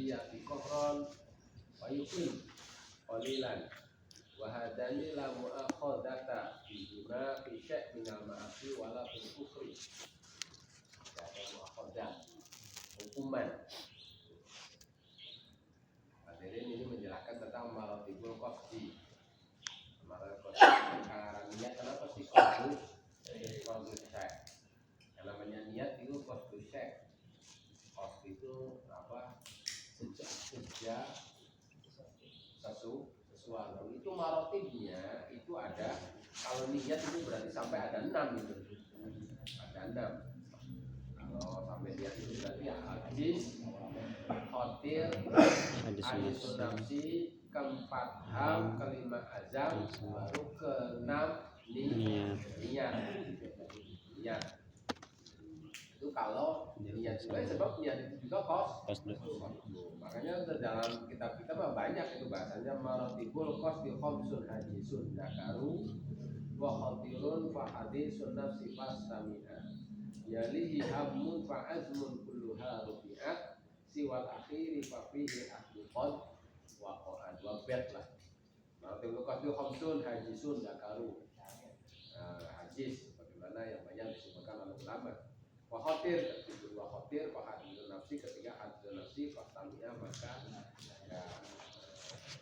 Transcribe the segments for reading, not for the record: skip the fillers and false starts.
alladhi ya'ti qahran wa yuqim qalilan wa hadani la mu'akhadata bihima fi syai' minal ma'asi wala fil kufri. Ada mu'akhadah, hukuman. Hadirin ini menjelaskan tentang maratibul qasdi. Maratibul qasdi karena niat kenapa sih qasdu syai'? Yang namanya niat itu qasdu syai'. Qasd itu apa? Sejak sesuatu itu maratibnya itu ada. Kalau niat itu berarti sampai ada 6 gitu. Ada 6. Kalau sampai niat itu berarti ya hadis, khotir, hadis nafsi, keempat ham, kelima azam, baru keenam niat. Itu kalau niat juga sebab niat itu juga kos. Makanya dalam kitab kita mah banyak itu bahasanya maratibul qasdi khamsun hadisun dakaru wa khatirun fa hadisun nafsi fastamina yalihi hammun fa azmun kulluha rufi'at siwal akhiri fa fihi ahduqad wa qa'ad wa bet lah. Maratibul qasdi khamsun hadisun dakaru. Hadis bagaimana yang banyak disebutkan oleh ulama. Wa khatir, kedua khatir, wa hadisun nafsi, ketiga hadisun nafsi, fastamina maka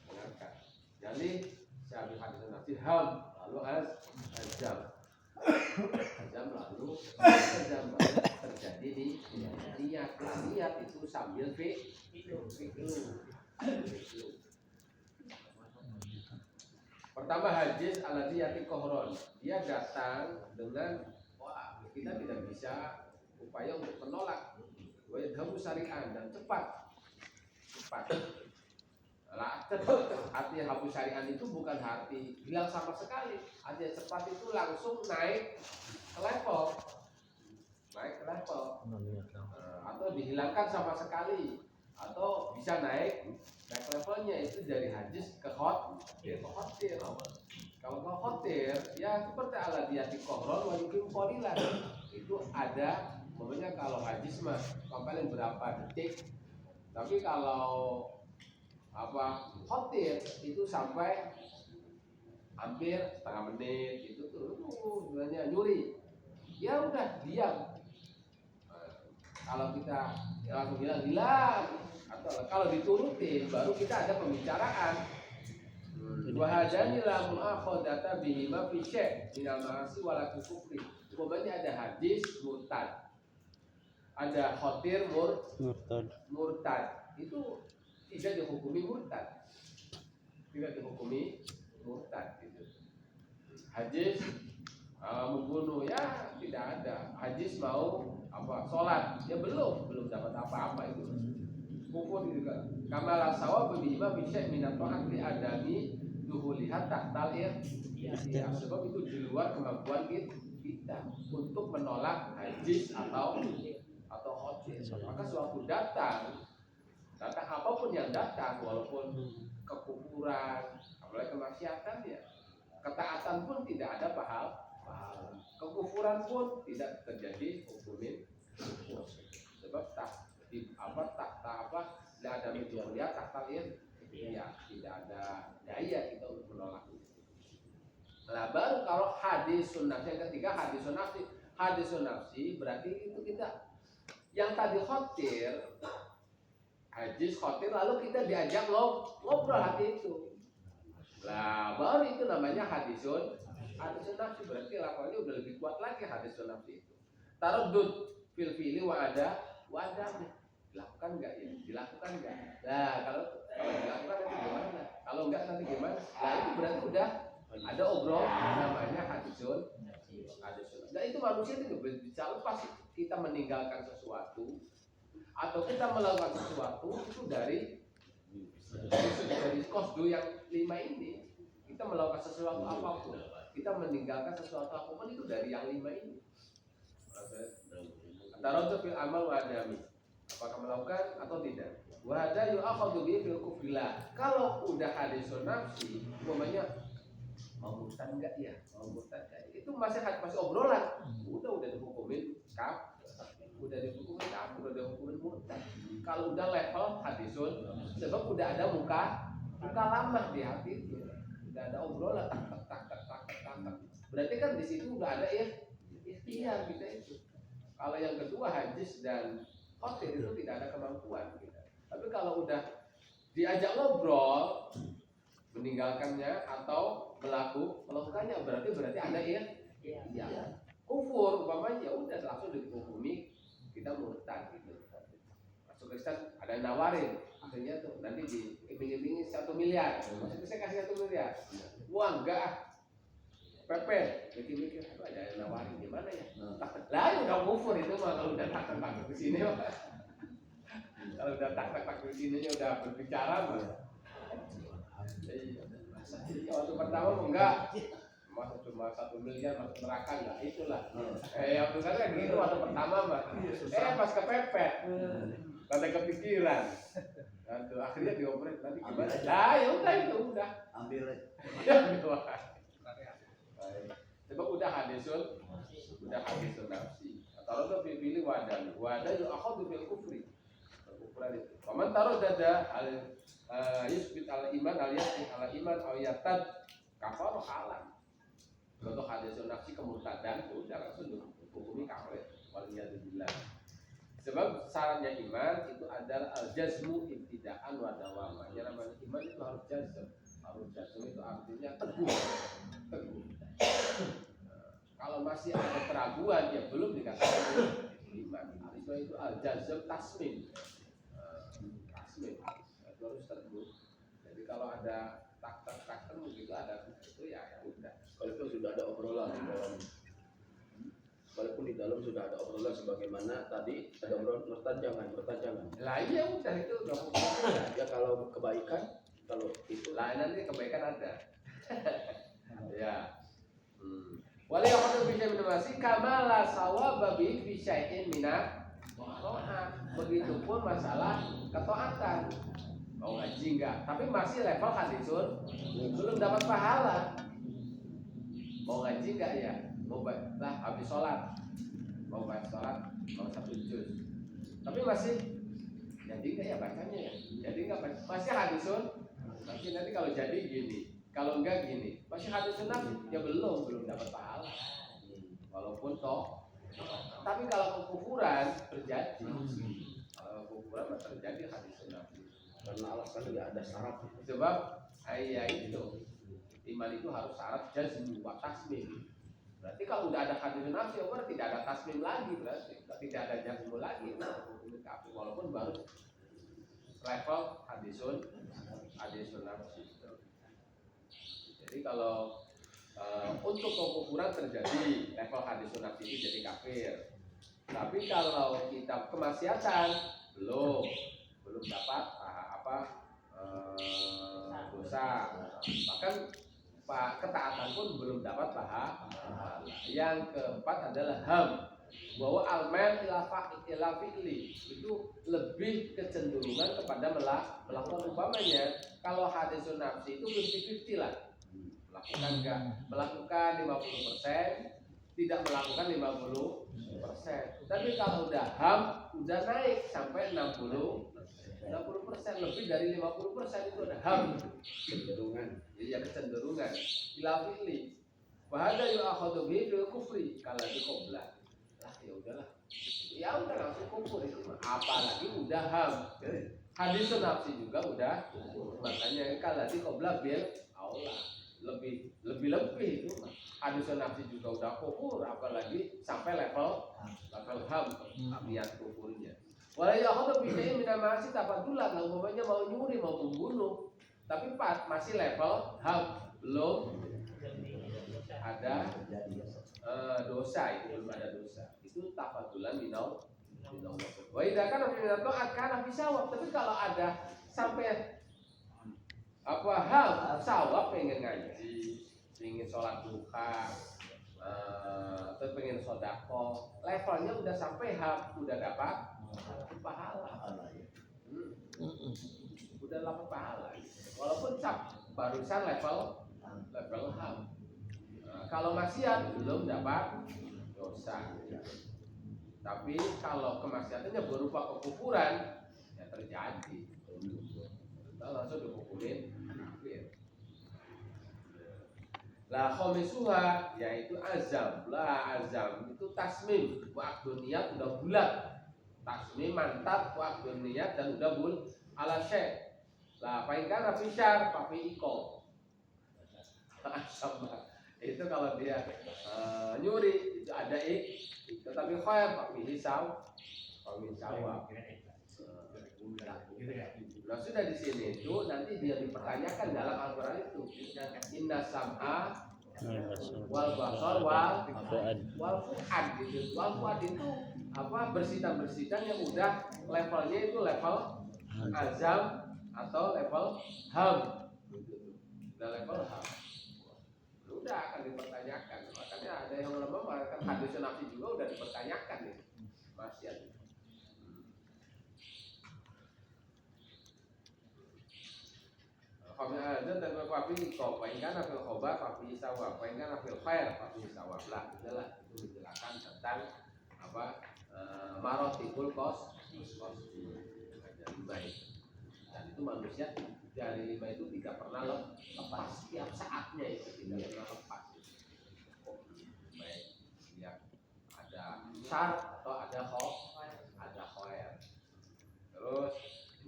mengangkat. Jadi syabi hadisun nafsi ham lalu azam lalu azam terjadi di niat itu sambil fikru. Pertama hadis alladzi yati qahron, dia datang dengan kita tidak bisa upaya untuk menolak. Wa yadhamu syari'an dan cepat. Lah cepat arti hapus syari'an itu bukan arti hilang sama sekali. Arti cepat itu langsung naik ke level. Atau dihilangkan sama sekali atau bisa naik levelnya itu dari hadis ke khotir. Kalau ke khotir ya seperti alladzi yati qahron wa yuqim qalilan. Itu ada namanya kalau hadis mah paling berapa detik. Tapi kalau khotir itu sampai hampir setengah menit itu tuh sebenarnya nyuri. Ya udah diam. Kalau kita langsung bilang atau kalau diturutin baru kita ada pembicaraan. Wa hadani la mu'akhadata bihima fi syai' minal ma'asi wala kufri. Umpamanya ada hadis murtad. Ada khotir murtad. Itu tidak dihukumi murtad. Gitu. Hadis membunuh ya tidak ada. Hadis mau sholat ya belum dapat apa-apa itu. Kufur juga. Kamala sawab bihima fi syai' minat ta'at li adami duhulihat tahtal ya, sebab itu di luar kemampuan kita untuk menolak hadis atau khotir. Maka suatu datang apapun yang datang, walaupun kekufuran, apalagi kemaksiatan ya, ketaatan pun tidak ada pahala. Kekufuran pun tidak terjadi hukumin. Sebab tidak ada media tahtal ya, tidak ada daya kita untuk menolak itu. Nah baru kalau hadis sunnah yang ketiga hadis nafsi berarti itu kita yang tadi khotir hadis khotir lalu kita diajak ngobrol hati itu. Nah baru itu namanya hadisun nafsi, berarti lakukannya udah lebih kuat lagi hadisun nafsi itu. Taraddud fil fi'li wa ada dilakukan enggak ya? Dilakukan enggak? Nah kalau dilakukan nanti gimana? Kalau enggak nanti gimana? Nah itu berarti udah ada obrol namanya hadisun. Nah itu manusia itu bisa lepas kita meninggalkan sesuatu atau kita melakukan sesuatu itu dari qasdu yang 5 ini. Kita melakukan sesuatu apapun, kita meninggalkan sesuatu apapun itu dari yang 5 ini. Antara fil amal wa adami, apakah melakukan atau tidak. Wa hada yu'akhadhu bi fil kufrillah. Kalau udah hadisun nafsi, umpamanya mau murtad enggak ya? Itu masih obrolan. Udah dihukumin kafir, udah dihukumin murtad. Kalau udah level hadisun, sebab udah ada muka lama di hati itu, udah ada obrolan tak. Berarti kan di situ udah ada ya ikhtiar kita itu. Kalau yang kedua hadis dan khotir itu tidak ada kemampuan kita. Tapi kalau udah diajak ngobrol, meninggalkannya atau melakukannya berarti ada ya. Kufur umpamanya udah langsung dihukumi kita murtad gitu. Masuk Kristen ada yang nawarin, akhirnya tuh nanti diiming-imingi 1 miliar. Maksudnya saya kasih 1 miliar. Wah enggak, pepet, mikir-mikir, ada yang nawarin gimana ya? Lah udah kufur itu mah kalau udah tak ke sini mah. Kalau udah tak ke sini udah berbicara mah. Waktu pertama enggak, masa cuma 1 miliar masuk neraka enggak, itulah. Waktu kan gitu waktu pertama mah. Pas kepepet, kata kepikiran. Akhirnya dioperasi nanti gimana? Lah ya udah. Ambil. Sebab udah hadisun nafsi. Atau lo pilih wadah itu akhadu bil kufri. Kekufuran itu. Paman taruh dada yusbit al iman al iman ayatan kafar halan. Contoh hadisun nafsi kemurtadan udah langsung dihukumi kafir. Waliyadzubillah. Sebab syaratnya iman itu adalah al-jazmu ibtidaan wa dawama. Yang namanya iman itu harus jazm. Itu artinya teguh. Kalau masih ada keraguan ya belum dikatakan iman. Itu al-jazm tasmim. Itu harus teguh. Jadi kalau ada tak begitu ada itu ya udah. Kalau itu sudah ada obrolan di dalam. Walaupun di dalam sudah ada obrolan sebagaimana tadi ada obrolan murtad jangan. Lah iya udah itu udah. Ya kalau kebaikan, kalau itu lah nanti kebaikan ada. Ya. Wali akhadu bisa minamasi kamala sawaba bi syai'in minat ta'at. Begitupun masalah ketaatan. Mau ngaji enggak? Tapi masih level hadisun belum dapat pahala. Mau ngaji enggak ya? Mau lah habis sholat mau satu juz tapi masih jadi enggak ya bacanya ya jadi enggak masih hadisun nanti kalau jadi gini kalau enggak gini masih hadisun ya belum dapat pahala walaupun toh tapi kalau kekufuran terjadi hadisun karena alasan tidak ada syarat sebab itu iman itu harus syarat jazmu wa tasmim. Berarti kalau udah ada hadisun nafsi, berarti tidak ada tasmim lagi, berarti tidak ada jazmu lagi. Walaupun baru level hadisun nafsi. Jadi kalau untuk kekufuran terjadi level hadisun nafsi itu jadi kafir. Tapi kalau kita kemaksiatan belum dapat dosa. Bahkan ketaatan pun belum dapat pahala. Yang keempat adalah ham, bahwa al-mail ila fi'li itu lebih kecenderungan kepada melakukan umpamanya. Kalau hadisun nafsi itu 50-50 lah. Melakukan enggak? Melakukan 50%, tidak melakukan 50%. Tapi kalau udah ham, udah naik sampai 60%, lebih dari 50% itu ada ham. Kecenderungan ila fi'li wa hada yu'akhadhu bihi fil kufri kala di qabla lah ya udah langsung kufur itu apalagi udah ham hadis nafsi juga udah makanya kala di qabla bil aula lebih itu hadis nafsi juga udah kufur apalagi sampai level ham lihat kufurnya wala yu'akhadhu bihi min al-ma'asi tafadulan umpamanya mau nyuri mau membunuh tapi masih level ham belum ada dosa itu belum ada dosa itu tafadulan minal wa idza kana fi ta'at kana fi sawab tapi kalau ada sampai ham sawab pengen ngaji pengen sholat duha atau pengen sedekah levelnya udah sampai ham udah dapat pahala udah dapat pahala walaupun barusan level ham. Kalau maksiat belum dapat dosa. Tapi kalau kemaksiatannya berupa kekufuran, ya terjadi. Kita langsung dihukumin kafir. La khomisuha yaitu azam. La azam itu tasmim. Waktu niat udah bulat. Tasmim mantap waktu niat dan udah ala syekh. Lah paingkan rapi syar, papi iko. Sama. Itu kalau dia nyuri itu ada tetapi khair papi hisab, papi sawab. Nah sudah di sini itu nanti dia dipertanyakan dalam Al-Quran itu inna sam'a wal basar wal fuad gitu. Wal fuad itu apa bersitan yang udah levelnya itu level azam atau level ham gitu. Udah level ham. Udah akan dipertanyakan. Makanya ada yang ulama mengatakan hadis nafsi juga udah dipertanyakan nih. Masih ada. Kami ada dan papi kau painkan afil khobar papi sawab painkan afil khair papi sawab lah itulah itu menjelaskan tentang apa marotibul kos baik dan itu manusia dari 5 itu tidak pernah lepas setiap saatnya itu tidak pernah lepas baik setiap ada syar atau ada khair terus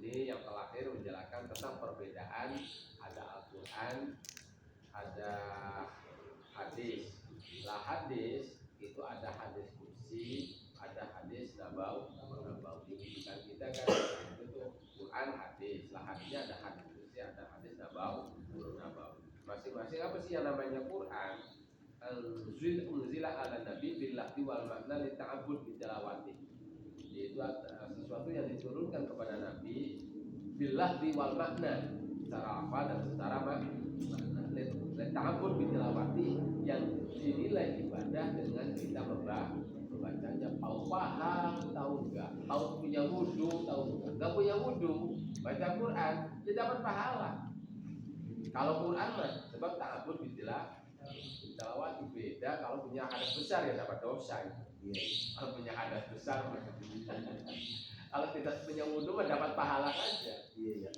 ini yang terakhir menjelaskan tentang perbedaan ada Al-Quran, ada hadis. Lah hadis itu ada hadis kursi, ada hadis nabawi. Dan kita kan itu Quran hadis, lah hadisnya ada hadis kursi, ada hadis nabawi. Masing-masing apa sih yang namanya Quran? Unzila ala nabi bil lafzi wal makna li ta'abbud bi tilawati. Itu sesuatu yang diturunkan kepada Nabi billah di wal makna secara apa dan secara makna ta'abbud bi tilawati yang dinilai ibadah dengan kita membacanya. Tahu paham, tahu enggak? Tahu punya wudu, tahu enggak? Enggak punya wudu, baca Quran dia dapat pahala. Kalau Quran mah sebab ta'abbud bi tilawati beda kalau punya hadas besar ya dapat dosa. Kalau punya hadas besar kalau tidak punya wudu mah dapat pahala saja. Iya.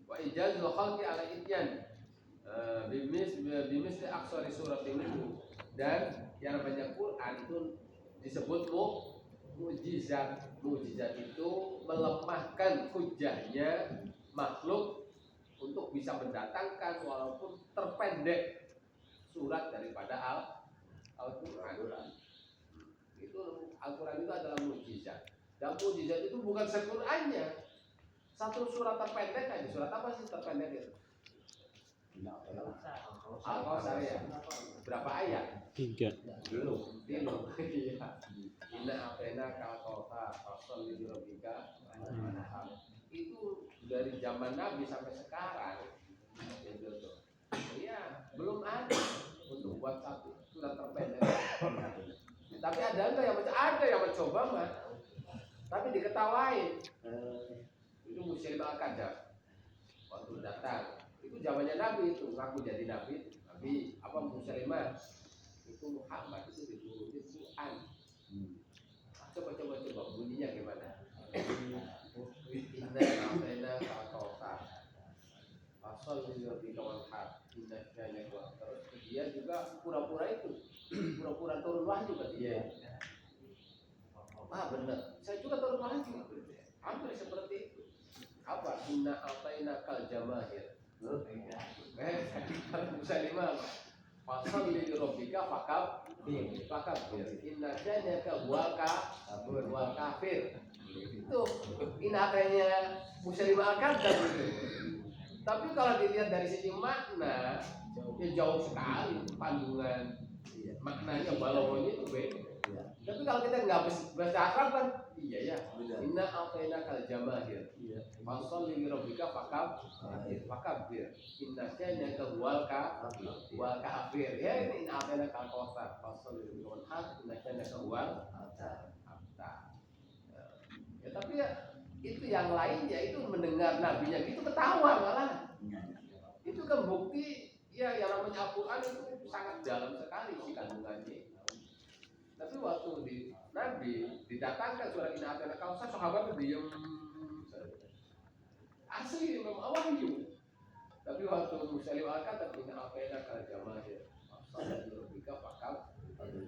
Wa ijazul khalqi ala ityan bimis aksari surat ini dan yang namanya Quran itu disebut mukjizat. Mukjizat itu melemahkan hujahnya makhluk untuk bisa mendatangkan walaupun terpendek surat daripada Al-Quran. Itu Al-Quran itu adalah mukjizat. Dan mukjizat itu bukan se-Qurannya. Satu surat terpendek aja. Surat apa sih terpendek itu? Al-Kausar ya. Berapa ayat? 3. Belum. Iya. Inna a'tayna kal-kausar fasol li rabbika. Itu dari zaman Nabi sampai sekarang. Iya, belum ada untuk buat satu surat terpendek. Tapi ada enggak yang mencoba? Ada yang mencoba mah. Tapi diketawain. Itu Muslim Al-Kadzab. Waktu datang, itu zamannya Nabi itu ngaku jadi Nabi. Nabi apa Muslimah? Itu Muhammad itu diturunin Quran. Coba bunyinya gimana? Inna a'tayna kal-kausar. Fasol li rabbika wanhar. Inna syani'aka terus dia juga pura-pura itu. Pura-pura turun wahyu kan dia. Benar. Saya juga turun wahyu. Hampir seperti itu. Apa? Inna a'tayna kal jamahir. Kalau Muslimah fasol li rabbika fakabir. Inna syani'aka wal kafir. Itu inatanya Muslimah Al-Kadzab itu. Tapi kalau dilihat dari sisi makna, ya jauh sekali pandungan maknanya balonnya itu beda. Tapi kalau kita nggak bahasa Arab kan, iya ya. Inna a'tayna kal jamahir. Fasol li rabbika fakabir. Inna syani'aka wal kafir. Ya ini inna a'tayna kal kausar. Fasol li rabbika inna syani'aka wal abtar. Ya tapi ya itu yang lainnya itu mendengar nabinya gitu ketawa malah. Itu kan bukti ya yang namanya Al-Quran itu sangat dalam sekali sih kandungannya. Tapi waktu Nabi didatangkan surat Inna Atayna Kautsar, sahabat diem. Asli memang wahyu. Tapi waktu Muslim al-Katab Inna Atayna Kal Jamal ya.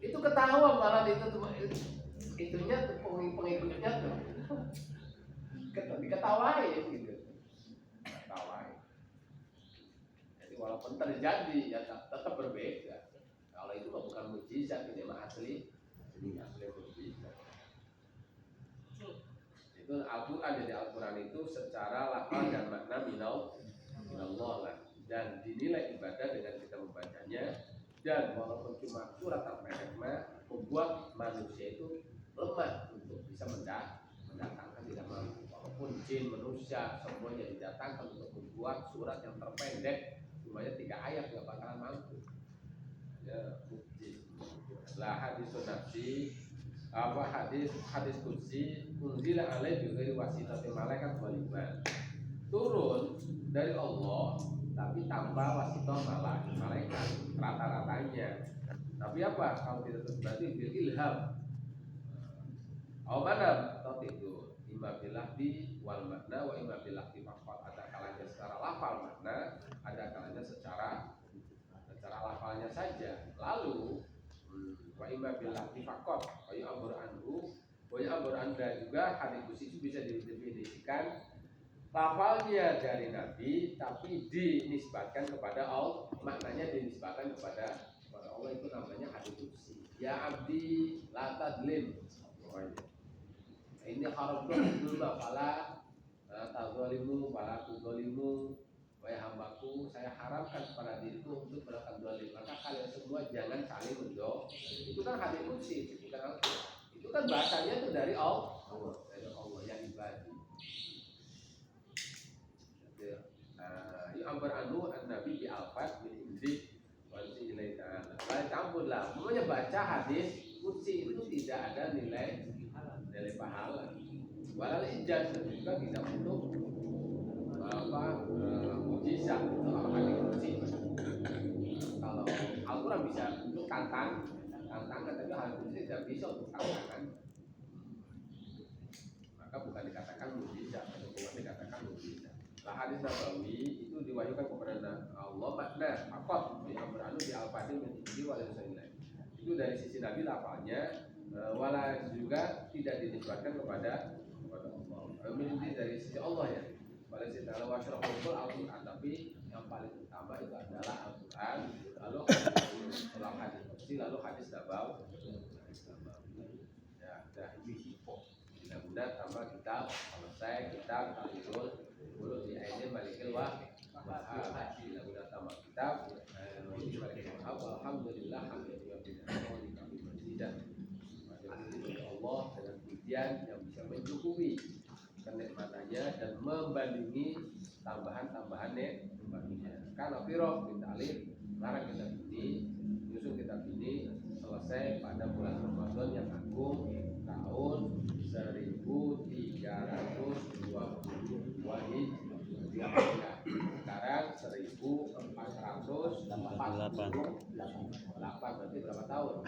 Itu ketahuan malah itu tuh itunya tuh pengikutnya tuh diketawain gitu, ketawain. Jadi walaupun terjadi ya tetap berbeda. Kalau itu mah bukan mukjizat, ini mah asli mukjizat. Itu Al-Quran, jadi Al-Quran itu secara lafal dan makna minallah lah, dan dinilai ibadah dengan kita membacanya. Dan walaupun cuma surat Al-Fatihah membuat manusia itu lemah untuk bisa mendatangkan, tidak mampu. Walaupun jin, manusia semuanya didatangkan untuk membuat surat yang terpendek semuanya 3 ayat nggak bakalan mampu. Ya, bukti. Lah hadis nafsi apa hadis kursi unzila alaihi bi ghairi wasitatil malaikat wal iman. Turun dari Allah tapi tanpa wasitah malaikat rata-ratanya. Tapi apa kalau tidak berarti bil ilham. Mana atau itu imma bilahdi wal makna wa imma bilahdi faqat. Ada kalanya secara lafal makna, ada kalanya secara lafalnya saja. Lalu wa imma bilahdi faqat wa ya'mur anhu wa ya'mur anda juga hadis itu bisa didefinisikan lafalnya dari Nabi tapi dinisbatkan kepada Allah, maknanya dinisbatkan kepada Allah, itu namanya hadis qudsi. Ya abdi la tadlim. Ini haramkan dulu fala tadzalimu fala tudzalimu. Wahai hambaku, saya haramkan kepada diriku untuk melakukan zalim, maka kalian semua jangan saling mendolim. Itu kan hadis qudsi, bukan Al-Quran. Itu kan bahasanya itu dari Allah, dari Allah yang ibadi. Ambar anu an-nabi bi alfat min indi wa ilaihi ta'ala. Baik ampun lah. Pokoknya baca hadis qudsi itu tidak ada nilai pahala. Walal ijaz juga tidak untuk mukjizat kalau hadis qudsi. Kalau Al-Quran bisa untuk tantangan, tapi hadis qudsi tidak bisa untuk tantangan. Maka bukan dikatakan mukjizat, atau bukan dikatakan mukjizat. Lah hadis Nabawi itu diwahyukan kepada Allah makna akot di amranu di al-fadil menjadi wala yusailai. Itu dari sisi Nabi lafalnya wala juga tidak dinisbatkan kepada Allah. Menjadi dari sisi Allah ya. Wala sisi Allah wasyrahul Al-Quran, tapi yang paling utama itu adalah Al-Quran, lalu hadis qudsi, lalu hadis Nabawi. Ya, dah ini mudah-mudahan tambah kita selesai kita talibul mulut di ainin malikil wa mudah-mudahan tambah kita alhamdulillah Allah dengan pujian yang bisa mencukupi kenikmatannya dan membandingi tambahan-tambahan nikmatnya. Karena firaq kita alif larang kita bini, nyusun kita bini selesai pada bulan Ramadan yang agung tahun 1322 Hijriah. Sekarang 1448, berarti berapa tahun?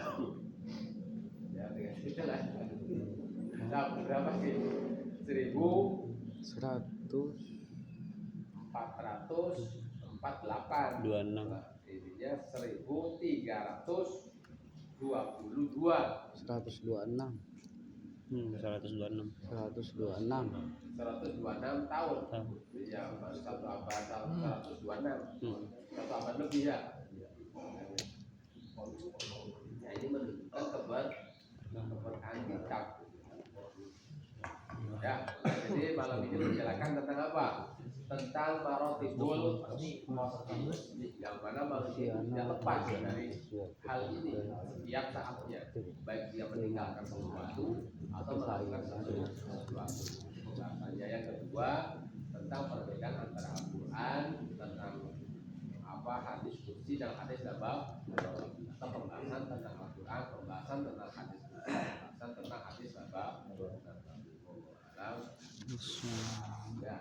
Ya, gitu lah. Nah, berapa sih? 1448. 26. Ininya 1322. 126. 126. 126 tahun. Ya, baru satu abad 126. Satu abad lebih ya. Ya, ini menunjukkan keberkahan kitab. Ya, jadi malam ini menjelaskan tentang apa? Tentang marotibul yang mana manusia tidak lepas dari hal ini setiap saatnya, baik dia meninggalkan sesuatu atau melakukan sesuatu. Bahasanya yang kedua tentang perbedaan antara Al-Quran, tentang apa hadis qudsi dan hadis Nabawi, atau pembahasan tentang Al-Quran, pembahasan tentang hadis qudsi, pembahasan tentang hadis Nabawi. Ya,